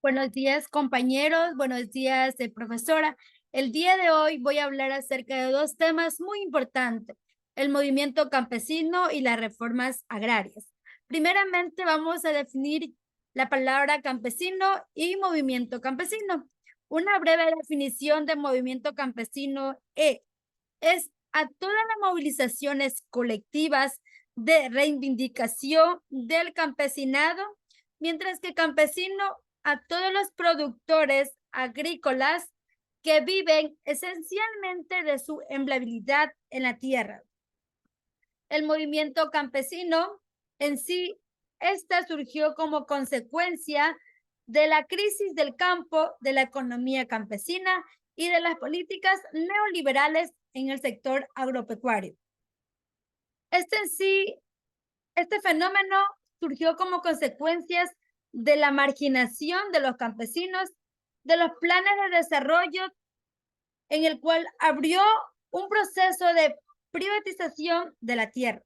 Buenos días, compañeros. Buenos días, profesora. El día de hoy voy a hablar acerca de dos temas muy importantes, el movimiento campesino y las reformas agrarias. Primeramente, vamos a definir la palabra campesino y movimiento campesino. Una breve definición de movimiento campesino es a todas las movilizaciones colectivas de reivindicación del campesinado, mientras que campesino a todos los productores agrícolas que viven esencialmente de su empleabilidad en la tierra. El movimiento campesino en sí, esta surgió como consecuencia de la crisis del campo, de la economía campesina y de las políticas neoliberales en el sector agropecuario. Este en sí, este fenómeno surgió como consecuencias de la marginación de los campesinos, de los planes de desarrollo en el cual abrió un proceso de privatización de la tierra.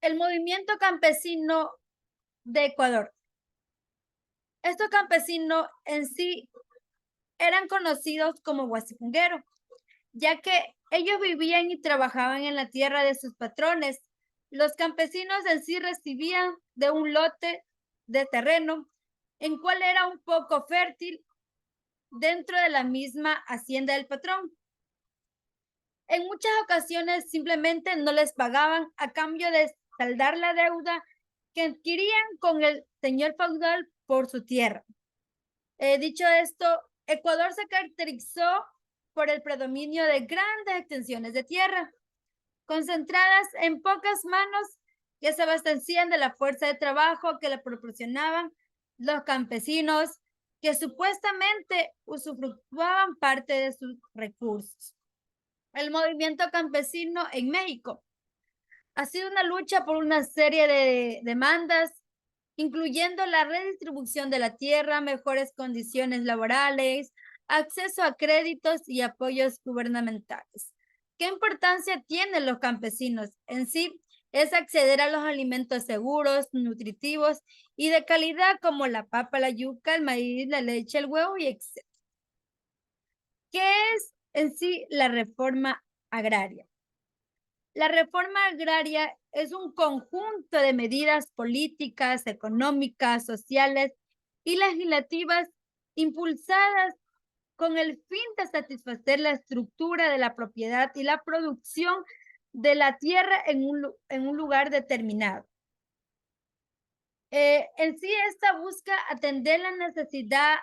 El movimiento campesino de Ecuador. Estos campesinos en sí eran conocidos como guasipungueros, ya que ellos vivían y trabajaban en la tierra de sus patrones. Los campesinos en sí recibían de un lote de terreno en cual era un poco fértil dentro de la misma hacienda del patrón. En muchas ocasiones simplemente no les pagaban a cambio de saldar la deuda que adquirían con el señor feudal por su tierra. Dicho esto, Ecuador se caracterizó por el predominio de grandes extensiones de tierra, concentradas en pocas manos que se abastecían de la fuerza de trabajo que le proporcionaban los campesinos que supuestamente usufructuaban parte de sus recursos. El movimiento campesino en México ha sido una lucha por una serie de demandas, incluyendo la redistribución de la tierra, mejores condiciones laborales, acceso a créditos y apoyos gubernamentales. ¿Qué importancia tienen los campesinos? En sí, es acceder a los alimentos seguros, nutritivos y de calidad como la papa, la yuca, el maíz, la leche, el huevo y etc. ¿Qué es en sí la reforma agraria? La reforma agraria es un conjunto de medidas políticas, económicas, sociales y legislativas impulsadas con el fin de satisfacer la estructura de la propiedad y la producción de la tierra en un lugar determinado. En sí, esta busca atender la necesidad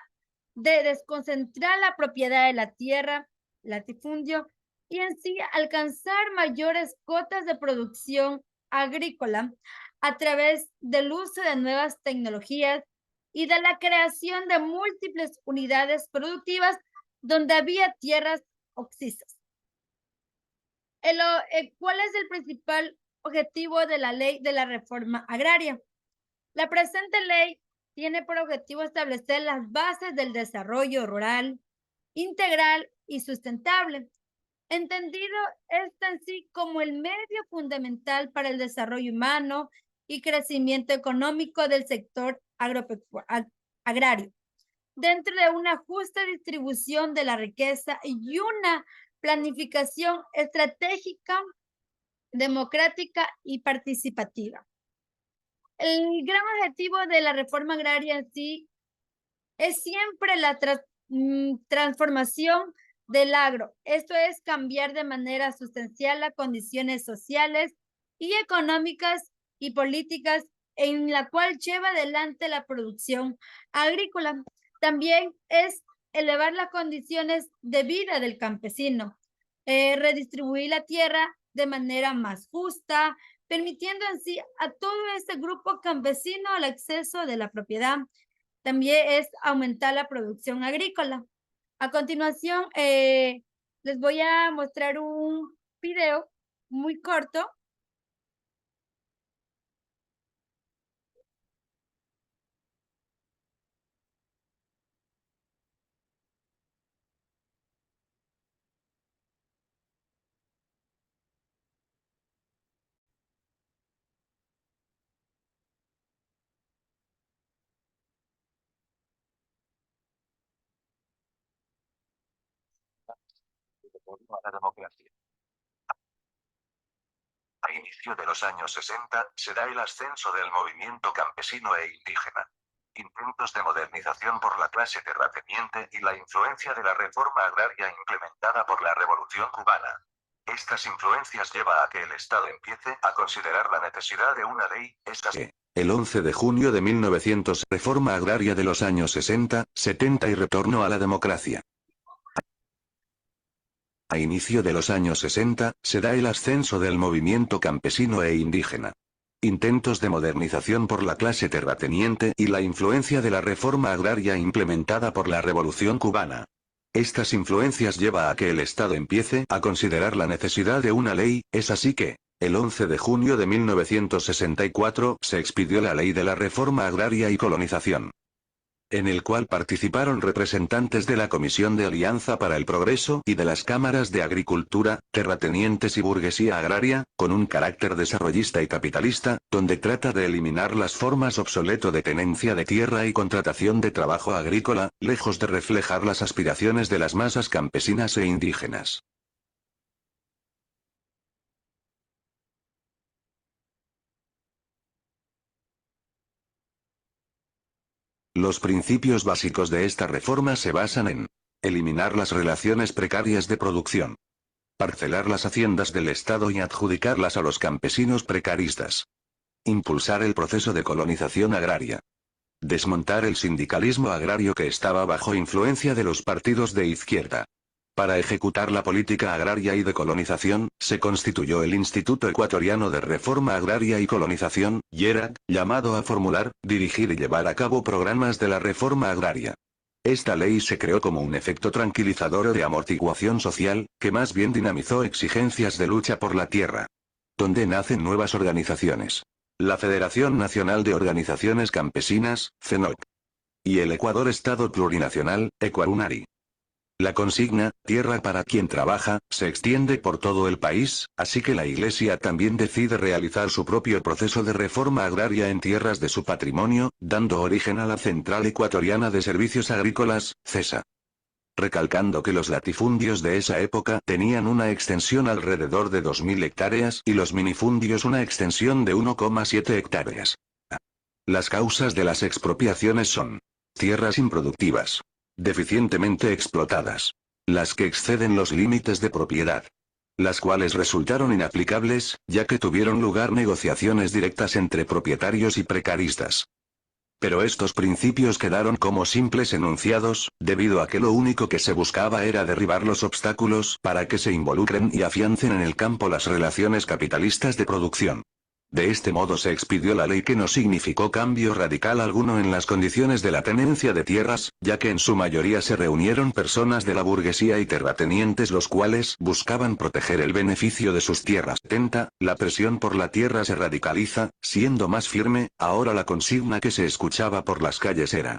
de desconcentrar la propiedad de la tierra, latifundio, y en sí alcanzar mayores cotas de producción agrícola a través del uso de nuevas tecnologías y de la creación de múltiples unidades productivas donde había tierras oxisas. ¿Cuál es el principal objetivo de la ley de la reforma agraria? La presente ley tiene por objetivo establecer las bases del desarrollo rural, integral y sustentable, entendido este en sí como el medio fundamental para el desarrollo humano y crecimiento económico del sector agrario, dentro de una justa distribución de la riqueza y una planificación estratégica, democrática y participativa. El gran objetivo de la reforma agraria en sí es siempre la transformación del agro. Esto es cambiar de manera sustancial las condiciones sociales y económicas y políticas en la cual lleva adelante la producción agrícola. También es elevar las condiciones de vida del campesino, redistribuir la tierra de manera más justa, permitiendo en sí a todo este grupo campesino el acceso de la propiedad. También es aumentar la producción agrícola. A continuación, les voy a mostrar un video muy corto. A la democracia. A inicio de los años 60, se da el ascenso del movimiento campesino e indígena. Intentos de modernización por la clase terrateniente y la influencia de la reforma agraria implementada por la Revolución cubana. Estas influencias lleva a que el Estado empiece a considerar la necesidad de una ley, es así. El 11 de junio de 1900, reforma agraria de los años 60, 70 y retorno a la democracia. A inicio de los años 60, se da el ascenso del movimiento campesino e indígena. Intentos de modernización por la clase terrateniente y la influencia de la reforma agraria implementada por la Revolución cubana. Estas influencias lleva a que el Estado empiece a considerar la necesidad de una ley, es así que, el 11 de junio de 1964, se expidió la Ley de la Reforma Agraria y Colonización, en el cual participaron representantes de la Comisión de Alianza para el Progreso y de las cámaras de Agricultura, Terratenientes y Burguesía Agraria, con un carácter desarrollista y capitalista, donde trata de eliminar las formas obsoleto de tenencia de tierra y contratación de trabajo agrícola, lejos de reflejar las aspiraciones de las masas campesinas e indígenas. Los principios básicos de esta reforma se basan en eliminar las relaciones precarias de producción, parcelar las haciendas del Estado y adjudicarlas a los campesinos precaristas, impulsar el proceso de colonización agraria, desmontar el sindicalismo agrario que estaba bajo influencia de los partidos de izquierda. Para ejecutar la política agraria y de colonización, se constituyó el Instituto Ecuatoriano de Reforma Agraria y Colonización, IERAC, llamado a formular, dirigir y llevar a cabo programas de la reforma agraria. Esta ley se creó como un efecto tranquilizador o de amortiguación social, que más bien dinamizó exigencias de lucha por la tierra. Donde nacen nuevas organizaciones. La Federación Nacional de Organizaciones Campesinas, FENOC. Y el Ecuador Estado Plurinacional, Ecuarunari. La consigna, tierra para quien trabaja, se extiende por todo el país, así que la Iglesia también decide realizar su propio proceso de reforma agraria en tierras de su patrimonio, dando origen a la Central Ecuatoriana de Servicios Agrícolas, CESA. Recalcando que los latifundios de esa época tenían una extensión alrededor de 2.000 hectáreas y los minifundios una extensión de 1,7 hectáreas. Las causas de las expropiaciones son tierras improductivas, deficientemente explotadas, las que exceden los límites de propiedad, las cuales resultaron inaplicables, ya que tuvieron lugar negociaciones directas entre propietarios y precaristas. Pero estos principios quedaron como simples enunciados, debido a que lo único que se buscaba era derribar los obstáculos para que se involucren y afiancen en el campo las relaciones capitalistas de producción. De este modo se expidió la ley que no significó cambio radical alguno en las condiciones de la tenencia de tierras, ya que en su mayoría se reunieron personas de la burguesía y terratenientes los cuales buscaban proteger el beneficio de sus tierras. La presión por la tierra se radicaliza, siendo más firme, ahora la consigna que se escuchaba por las calles era: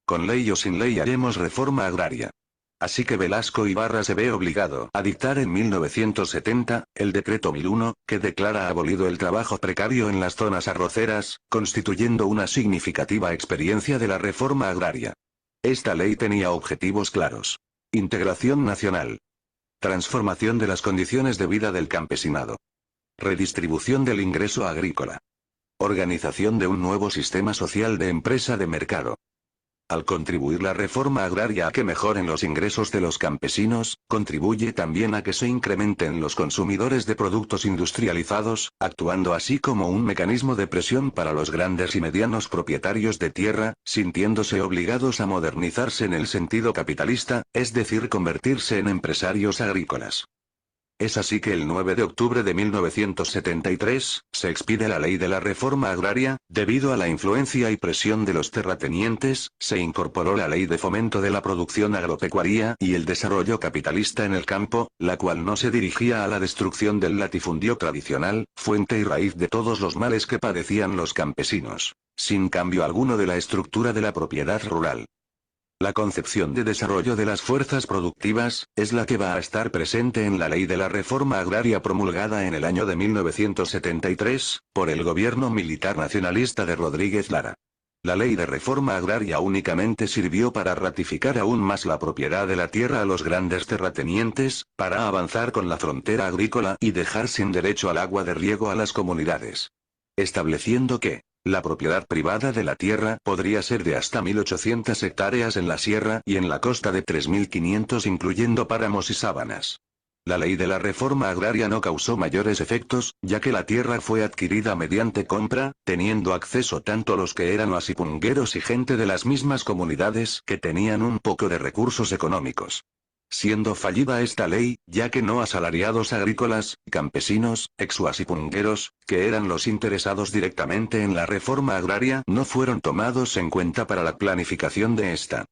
con ley o sin ley haremos reforma agraria. Así que Velasco Ibarra se ve obligado a dictar en 1970, el Decreto 1001, que declara abolido el trabajo precario en las zonas arroceras, constituyendo una significativa experiencia de la reforma agraria. Esta ley tenía objetivos claros. Integración nacional. Transformación de las condiciones de vida del campesinado. Redistribución del ingreso agrícola. Organización de un nuevo sistema social de empresa de mercado. Al contribuir la reforma agraria a que mejoren los ingresos de los campesinos, contribuye también a que se incrementen los consumidores de productos industrializados, actuando así como un mecanismo de presión para los grandes y medianos propietarios de tierra, sintiéndose obligados a modernizarse en el sentido capitalista, es decir, convertirse en empresarios agrícolas. Es así que el 9 de octubre de 1973, se expide la Ley de la Reforma Agraria, debido a la influencia y presión de los terratenientes, se incorporó la Ley de Fomento de la Producción Agropecuaria y el Desarrollo Capitalista en el campo, la cual no se dirigía a la destrucción del latifundio tradicional, fuente y raíz de todos los males que padecían los campesinos, sin cambio alguno de la estructura de la propiedad rural. La concepción de desarrollo de las fuerzas productivas, es la que va a estar presente en la Ley de la Reforma Agraria promulgada en el año de 1973, por el gobierno militar nacionalista de Rodríguez Lara. La ley de reforma agraria únicamente sirvió para ratificar aún más la propiedad de la tierra a los grandes terratenientes, para avanzar con la frontera agrícola y dejar sin derecho al agua de riego a las comunidades. Estableciendo que, la propiedad privada de la tierra podría ser de hasta 1.800 hectáreas en la sierra y en la costa de 3.500 incluyendo páramos y sábanas. La ley de la reforma agraria no causó mayores efectos, ya que la tierra fue adquirida mediante compra, teniendo acceso tanto los que eran huasipungueros y gente de las mismas comunidades que tenían un poco de recursos económicos. Siendo fallida esta ley, ya que no asalariados agrícolas, campesinos, ex-huasipungueros, que eran los interesados directamente en la reforma agraria, no fueron tomados en cuenta para la planificación de esta.